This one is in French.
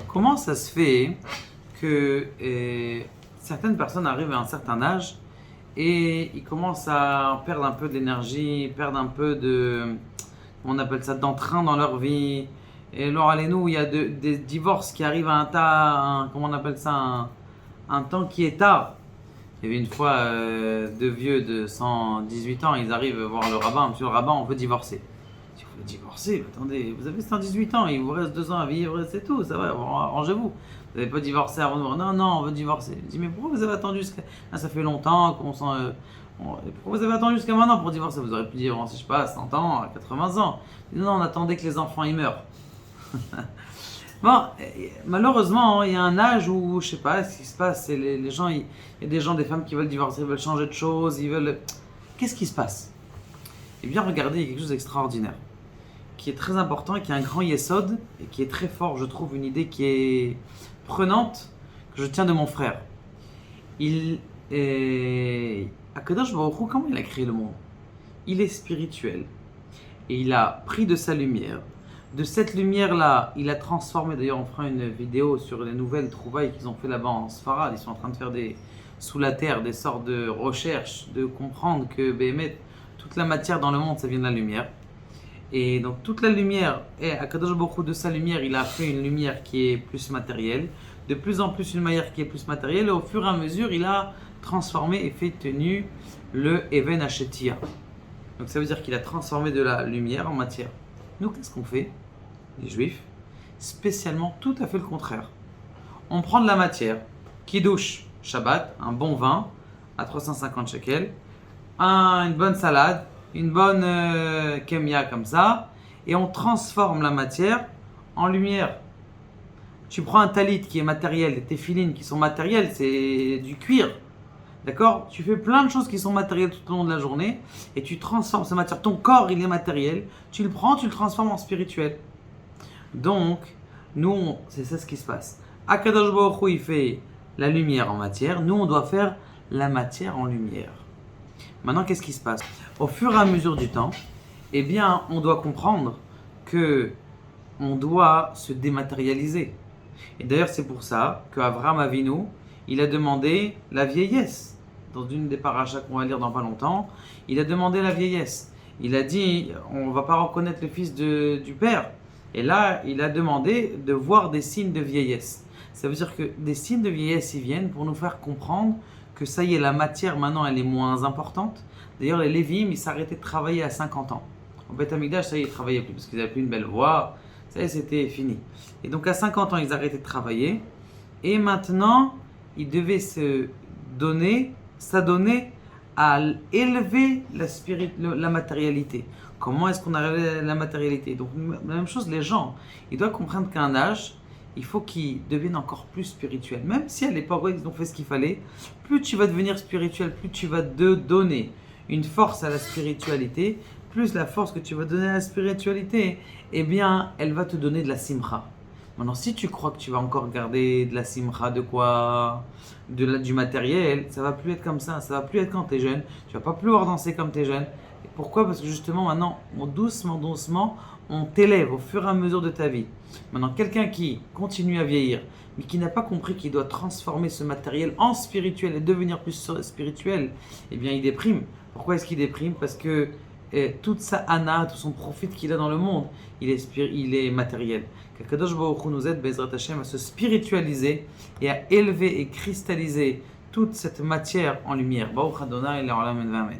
Comment ça se fait que certaines personnes arrivent à un certain âge et ils commencent à perdre un peu d'énergie, perdre un peu de, comment on appelle ça, d'entrain dans leur vie. Et alors, allez-nous, il y a des divorces qui arrivent à comment on appelle ça, un temps qui est tard. Il y avait une fois deux vieux de 118 ans, ils arrivent voir le rabbin. Monsieur le rabbin, on veut divorcer. Si vous voulez divorcer, attendez, vous avez 118 ans, il vous reste 2 ans à vivre, c'est tout, ça va, arrangez-vous. Vous n'avez pas divorcé avant de mourir. Non, non, on veut divorcer. Je dis, mais pourquoi vous avez attendu jusqu'à... Ah, ça fait longtemps qu'on s'en... pourquoi vous avez attendu jusqu'à maintenant pour divorcer? Vous auriez pu divorcer, je sais pas, à 100 ans, à 80 ans. Je dis, non, on attendait que les enfants y meurent. Bon, malheureusement, il y a un âge où, je sais pas, ce qui se passe, c'est les gens, il y a des gens, des femmes qui veulent divorcer, ils veulent changer de choses, ils veulent... Qu'est-ce qui se passe? Eh bien, regardez, il y a quelque chose d'extraordinaire, qui est très important, qui est un grand yesod, et qui est très fort, je trouve, une idée qui est prenante, que je tiens de mon frère. Il est... Akadosh Baruch Hu, comment il a créé le monde? Il est spirituel, et il a pris de sa lumière. De cette lumière-là, il a transformé, d'ailleurs on fera une vidéo sur les nouvelles trouvailles qu'ils ont fait là-bas en Sfarad, ils sont en train de faire sous la terre des sortes de recherches, de comprendre que toute la matière dans le monde, ça vient de la lumière. Et donc toute la lumière, et à Kadosh Baruch Hu, de sa lumière, il a fait une lumière qui est plus matérielle, de plus en plus une lumière qui est plus matérielle, et au fur et à mesure, il a transformé et fait tenir le Even Hashetia. Donc ça veut dire qu'il a transformé de la lumière en matière. Nous, qu'est-ce qu'on fait, les juifs? Spécialement tout à fait le contraire. On prend de la matière, Kiddush, Shabbat, un bon vin à 350 shekels, une bonne salade, une bonne kemia comme ça, et on transforme la matière en lumière. Tu prends un talit qui est matériel, des téphilines qui sont matériels, c'est du cuir. D'accord? Tu fais plein de choses qui sont matérielles tout au long de la journée et tu transformes cette matière. Ton corps, il est matériel. Tu le prends, tu le transformes en spirituel. Donc, nous, c'est ça ce qui se passe. Akadosh Baruch Hu, il fait la lumière en matière. Nous, on doit faire la matière en lumière. Maintenant, qu'est-ce qui se passe? Au fur et à mesure du temps, eh bien, on doit comprendre que on doit se dématérialiser. Et d'ailleurs, c'est pour ça qu'Avraham Avinu, il a demandé la vieillesse. Dans une des parachas qu'on va lire dans pas longtemps, il a demandé la vieillesse. Il a dit, on ne va pas reconnaître le fils du père. Et là, il a demandé de voir des signes de vieillesse. Ça veut dire que des signes de vieillesse, ils viennent pour nous faire comprendre que ça y est, la matière maintenant, elle est moins importante. D'ailleurs, les Lévim, ils s'arrêtaient de travailler à 50 ans. Au Beth Amikdash, ça y est, ils ne travaillaient plus parce qu'ils n'avaient plus une belle voix. Ça y est, c'était fini. Et donc, à 50 ans, ils arrêtaient de travailler. Et maintenant, ils devaient s'adonner à élever la matérialité. Comment est-ce qu'on arrive à la matérialité? Donc, la même chose, les gens, ils doivent comprendre qu'à un âge, il faut qu'ils deviennent encore plus spirituels. Même si à l'époque, ils ont fait ce qu'il fallait, plus tu vas devenir spirituel, plus tu vas te donner une force à la spiritualité, plus la force que tu vas donner à la spiritualité, eh bien, elle va te donner de la simcha. Maintenant, si tu crois que tu vas encore garder de la simcha, de quoi? Du matériel, ça va plus être comme ça. Ça va plus être quand tu es jeune. Tu vas pas pouvoir danser comme tu es jeune. Et pourquoi? Parce que justement, maintenant, doucement, on t'élève au fur et à mesure de ta vie. Maintenant, quelqu'un qui continue à vieillir, mais qui n'a pas compris qu'il doit transformer ce matériel en spirituel et devenir plus spirituel, eh bien, il déprime. Pourquoi est-ce qu'il déprime? Parce que toute sa ana, tout son profit qu'il a dans le monde, il est matériel. Qu'Akadosh Baruch Hu nous aide, Bezrat Hashem, à se spiritualiser et à élever et cristalliser toute cette matière en lumière. Baruch Adonai, Le'olam Amen.